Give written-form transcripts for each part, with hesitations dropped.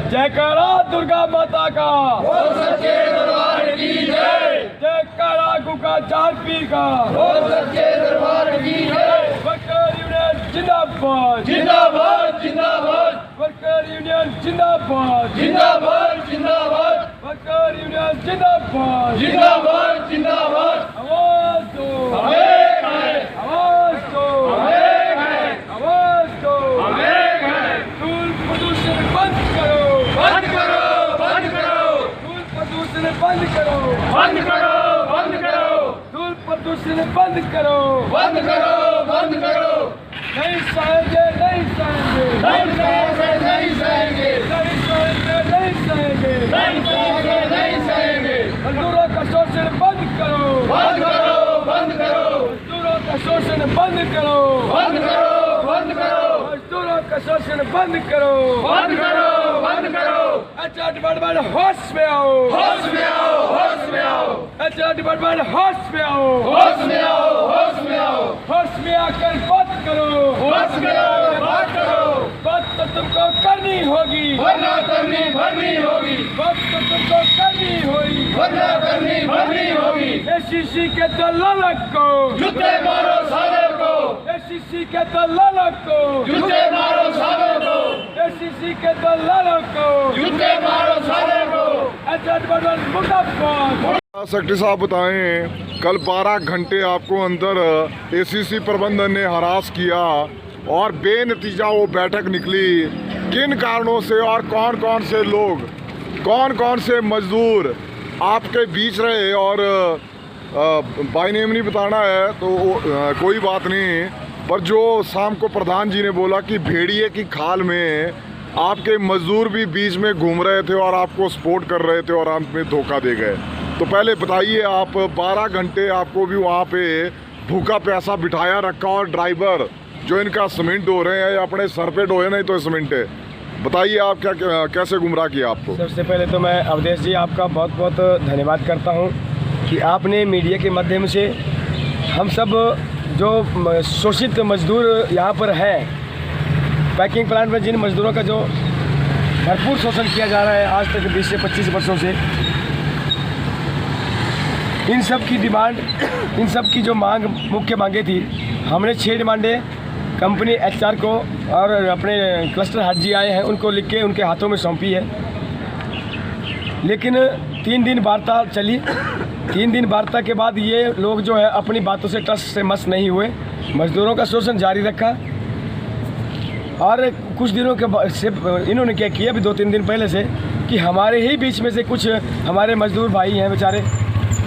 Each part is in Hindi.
जयकारा दुर्गा माता का, बोल सच्चे दरबार की जय। जयकारा गुगा चार पीर का, बोल सच्चे दरबार की जय। वर्कर यूनियन जिंदाबाद, जिंदाबाद जिंदाबाद वर्कर यूनियन जिंदाबाद, जिंदाबाद जिंदाबाद वर्कर यूनियन जिंदाबाद, जिंदाबाद जिंदाबाद। आवाज दो, हम एक हैं, आवाज दो, हम एक हैं, आवाज दो, हम एक हैं। धूल प्रदूषण बंद करो, बंद करो बंद करो धूल प्रदूषण बंद करो, बंद करो बंद करो धूल प्रदूषण बंद करो, बंद करो बंद करो। नहीं सहेंगे, नहीं सहेंगे, नहीं सहेंगे नहीं सहेंगे, नहीं सहेंगे, नहीं सहेंगे, नहीं सहेंगे नहीं सहेंगे। मजदूरों का शोषण बंद करो, बंद करो बंद करो मजदूरों का शोषण बंद करो, बंद करो बंद करो मजदूरों का शोषण बंद करो, बंद करो बंद करो। अच्छा डिपार्टमेंट होश में आओ, होश में आओ होश में आओ, अच्छा डिपार्टमेंट होश में आओ, होश में आओ होश में आओ, होश में आकर बात करो, होश में आओ बात करो। बात तो तुमको करनी होगी, वरना करनी भरनी होगी, बात तो तुमको करनी होगी। वरना करनी भरनी होगी। एसीसी के दलालों को, जूते मारो सालों को, एसीसी के दलालों को, जूते मारो सालों को, एसीसी के दलालों को, जूते मारो सालों को। अच्छा डिपार्टमेंट मुर्दाबाद। सेक्रेटरी साहब बताएं, कल 12 घंटे आपको अंदर एसीसी प्रबंधन ने हरास किया और बेनतीजा वो बैठक निकली। किन कारणों से और कौन कौन से लोग, कौन कौन से मजदूर आपके बीच रहे? और बाई नेम नहीं बताना है तो कोई बात नहीं, पर जो शाम को प्रधान जी ने बोला कि भेड़िए की खाल में आपके मजदूर भी बीच में घूम रहे थे और आपको सपोर्ट कर रहे थे और अंत में धोखा दे गए। तो पहले बताइए, आप 12 घंटे आपको भी वहाँ पे भूखा प्यासा बिठाया रखा और ड्राइवर जो इनका सीमेंट ढो रहे हैं या अपने सर पे ढोए नहीं तो सीमेंट है, बताइए आप क्या कैसे गुमराह किया आपको? सबसे पहले तो मैं अवधेश जी आपका बहुत बहुत धन्यवाद करता हूँ कि आपने मीडिया के माध्यम से हम सब जो शोषित मजदूर यहाँ पर हैं, पैकिंग प्लांट में जिन मजदूरों का जो भरपूर शोषण किया जा रहा है आज तक 20 से 25 वर्षों से, इन सब की डिमांड, इन सब की जो मांग, मुख्य मांगे थी, हमने 6 डिमांडें कंपनी एचआर को और अपने क्लस्टर हेड जी आए हैं उनको लिख के उनके हाथों में सौंपी है। लेकिन 3 दिन वार्ता चली, 3 दिन वार्ता के बाद ये लोग जो है अपनी बातों से टस से मस नहीं हुए, मजदूरों का शोषण जारी रखा। और कुछ दिनों के से इन्होंने क्या किया, अभी 2-3 दिन पहले से, कि हमारे ही बीच में से कुछ हमारे मजदूर भाई हैं बेचारे,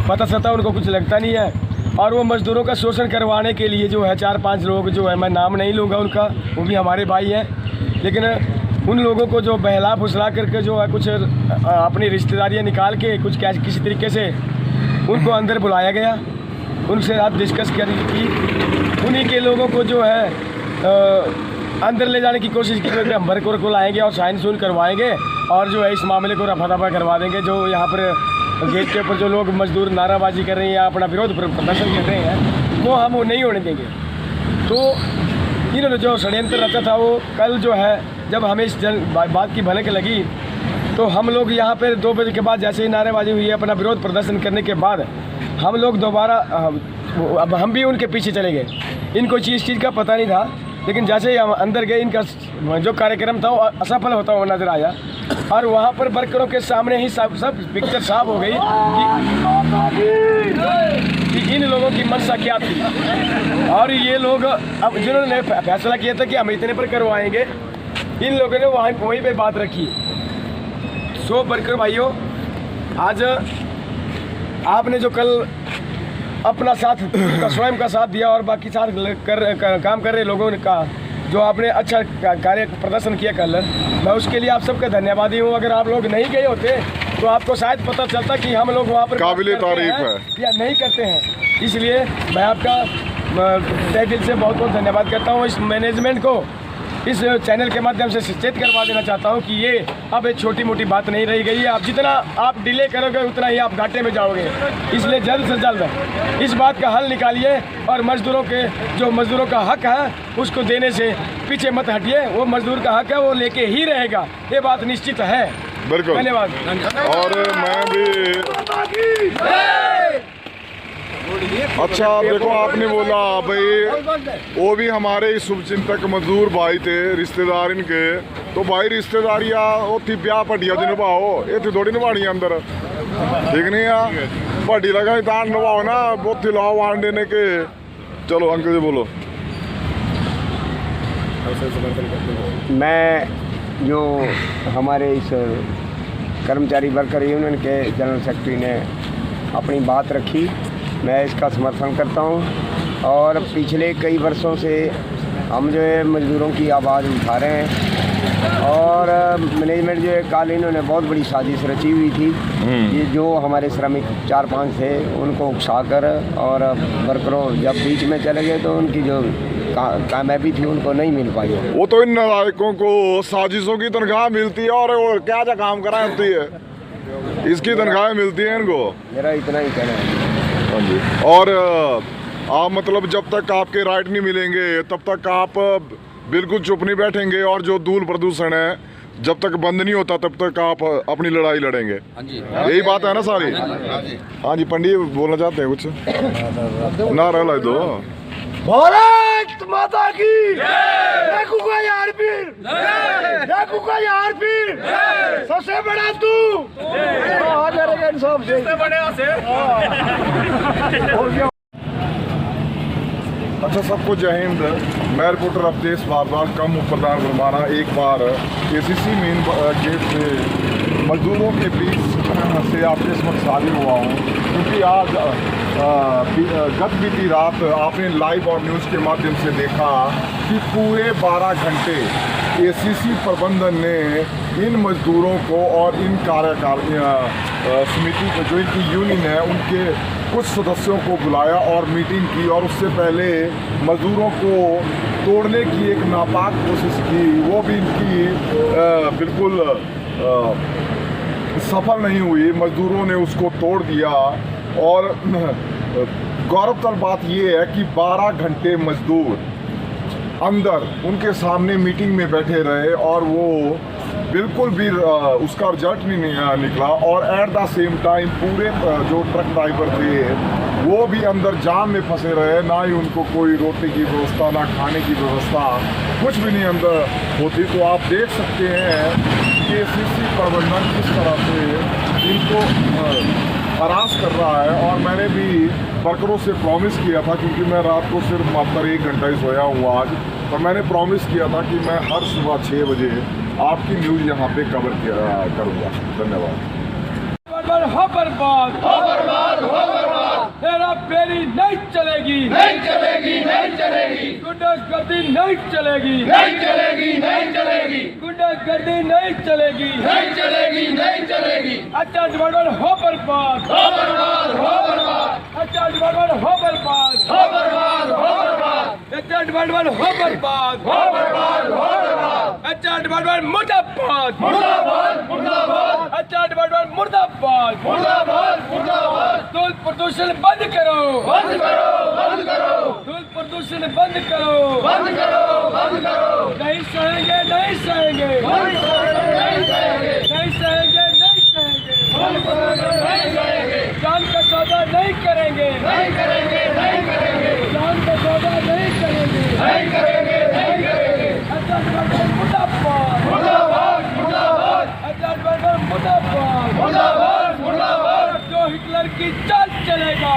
पता चलता उनको कुछ लगता नहीं है, और वो मजदूरों का शोषण करवाने के लिए जो है 4-5 लोग जो है, मैं नाम नहीं लूँगा उनका, वो भी हमारे भाई हैं, लेकिन उन लोगों को जो बहला फुसला करके जो है कुछ अपनी रिश्तेदारियाँ निकाल के कुछ किसी तरीके से उनको अंदर बुलाया गया, उनसे आज डिस्कस की, उन्हीं के लोगों को जो है अंदर ले जाने की कोशिश की, हम भरकोर को लाएंगे और साइन सून करवाएंगे और जो है इस मामले को रफा दफा करवा देंगे। जो यहाँ पर गेट के ऊपर जो लोग मजदूर नाराबाजी कर रहे हैं या अपना विरोध प्रदर्शन कर रहे हैं, वो हम वो नहीं होने देंगे। तो इन्होंने जो षड्यंत्र रचा था, वो कल जो है जब हमें इस बात की भनक लगी, तो हम लोग यहाँ पर 2 बजे के बाद जैसे ही नारेबाजी हुई है, अपना विरोध प्रदर्शन करने के बाद हम लोग दोबारा अब हम भी उनके पीछे चले गए। इनको इस चीज़ का पता नहीं था, लेकिन जैसे ही हम अंदर गए, इनका जो कार्यक्रम था वो असफल होता हुआ नजर आया, और वहाँ पर वर्करों के सामने ही सब पिक्चर साफ हो गई कि इन लोगों की मंशा क्या थी। और ये लोग अब जिन्होंने फैसला किया था कि हम इतने पर करवाएंगे, इन लोगों ने वहीं पे बात रखी। सो वर्कर भाइयों, आज आपने जो कल अपना साथ का स्वयं का साथ दिया और बाकी साथ काम कर रहे लोगों का जो आपने अच्छा कार्य प्रदर्शन किया कल, मैं उसके लिए आप सबका धन्यवादी हूँ। अगर आप लोग नहीं गए होते तो आपको शायद पता चलता कि हम लोग वहाँ पर काबिले तारीफ है या नहीं करते हैं। इसलिए मैं आपका तहे दिल से बहुत बहुत धन्यवाद करता हूँ इस मैनेजमेंट को इस चैनल के माध्यम से सचेत करवा देना चाहता हूँ कि ये अब एक छोटी मोटी बात नहीं रही गई है। आप जितना आप डिले करोगे उतना ही आप घाटे में जाओगे। इसलिए जल्द से जल्द इस बात का हल निकालिए और मजदूरों का हक है उसको देने से पीछे मत हटिए। वो मजदूर का हक है, वो लेके ही रहेगा, ये बात निश्चित है। बिल्कुल, धन्यवाद। और मैं भी अच्छा, देखो आपने बोला भाई वो भी ही शुभचिंतक मजदूर भाई थे, रिश्तेदार इनके, तो भाई रिश्तेदारियाँ वो थी ब्याह पटिया जो निभाओ, ये थी थोड़ी निभानी अंदर, ठीक नहीं है पटी लगा दान निभाओ ना, बहुत थी लाओ वान देने के। चलो अंकल जी बोलो। मैं जो हमारे इस कर्मचारी वर्कर यूनियन के जनरल सेक्रेटरी ने अपनी बात रखी, मैं इसका समर्थन करता हूं। और पिछले कई वर्षों से हम जो है मज़दूरों की आवाज़ उठा रहे हैं और मैनेजमेंट जो है कल इन्होंने बहुत बड़ी साजिश रची हुई थी। ये जो हमारे श्रमिक 4-5 थे उनको उकसा कर और वर्करों जब बीच में चले गए तो उनकी जो कामयाबी थी उनको नहीं मिल पाई। वो तो इन नालायकों को साजिशों की तनख्वाह मिलती है और क्या क्या काम करा होती है, इसकी तनख्वाहें मिलती हैं इनको। मेरा इतना ही कहना है। हाँ जी। और आप मतलब जब तक आपके राइट नहीं मिलेंगे तब तक आप बिल्कुल चुप नहीं बैठेंगे, और जो धूल प्रदूषण है जब तक बंद नहीं होता तब तक आप अपनी लड़ाई लड़ेंगे। यही बात है ना सारी। हाँ जी, पंडित बोलना चाहते हैं कुछ? नारा ला दो। भारत माता की देखूंगा यार पीर, देखूंगा यार पीर, सबसे बड़ा तू सबसे बड़े से। अच्छा, सबको जय हिंद। मैं रिपोर्टर अवधेश बार कम प्रधान फरमाना एक बार ACC मेन गेट से मजदूरों के बीच से आपके इस वक्त शामिल हुआ हूँ, क्योंकि आज गत बीती रात आपने लाइव और न्यूज़ के माध्यम से देखा कि पूरे 12 घंटे ACC प्रबंधन ने इन मजदूरों को और इन समिति को जो इनकी यूनियन है उनके कुछ सदस्यों को बुलाया और मीटिंग की, और उससे पहले मजदूरों को तोड़ने की एक नापाक कोशिश की, वो भी इनकी बिल्कुल सफल नहीं हुई। मजदूरों ने उसको तोड़ दिया। और गौरवतलब बात ये है कि 12 घंटे मजदूर अंदर उनके सामने मीटिंग में बैठे रहे और वो बिल्कुल भी उसका रिजल्ट नहीं निकला। और एट द सेम टाइम पूरे जो ट्रक ड्राइवर थे वो भी अंदर जाम में फंसे रहे, ना ही उनको कोई रोटी की व्यवस्था ना खाने की व्यवस्था, कुछ भी नहीं अंदर होती। तो आप देख सकते हैं कि ACC प्रबंधन किस तरह से इनको हरास कर रहा है। और मैंने भी वर्करों से प्रॉमिस किया था, क्योंकि मैं रात को सिर्फ मात्र 1 घंटा ही सोया हूँ आज, पर मैंने प्रॉमिस किया था कि मैं हर सुबह 6 बजे आपकी न्यूज़ यहाँ पे कवर करूँगा। धन्यवाद। हो बर्बाद, हो बर्बाद, हो बर्बाद, तेरा बेरी नहीं चलेगी, नहीं चलेगी, नहीं चलेगी, गुंडागर्दी नहीं चलेगी, नहीं चलेगी, नहीं चलेगी, गुंडागर्दी नहीं चलेगी, नहीं चलेगी, नहीं चलेगी। अच्छा डिपार्टमेंट हो बर्बाद, हो बर्बाद, हो बर्बाद, अच्छा डिपार्टमेंट हो बर्बाद, हो बर्बाद, हो बर्बाद, अच्छा डिपार्टमेंट हो बर्बाद, हो बर्बाद, हो बर्बाद, अच्छा डिपार्टमेंट मुर्दाबाद, मुर्दाबाद, मुर्दाबाद, अच्छा डिपार्टमेंट मुर्दाबाद, मुर्दाबाद, मुर्दाबाद। धूल प्रदूषण बंद करो, बंद करो, बंद करो, धूल प्रदूषण बंद करो, बंद करो, बंद करो। नहीं सहेंगे, नहीं सहेंगे, नहीं सहेंगे, नहीं सहेंगे, नहीं सहेंगे, नहीं सहेंगे। जान का सौदा नहीं करेंगे, नहीं करेंगे, नहीं करेंगे, जान का सौदा नहीं करेंगे, नहीं करेंगे, नहीं करेंगे। अच्छा मुर्दाबाद, मुर्दाबाद, मुर्दाबाद, अच्छा मुर्दाबाद, मुर्दाबाद, मुर्दाबाद। जो हिटलर की चाल चलेगा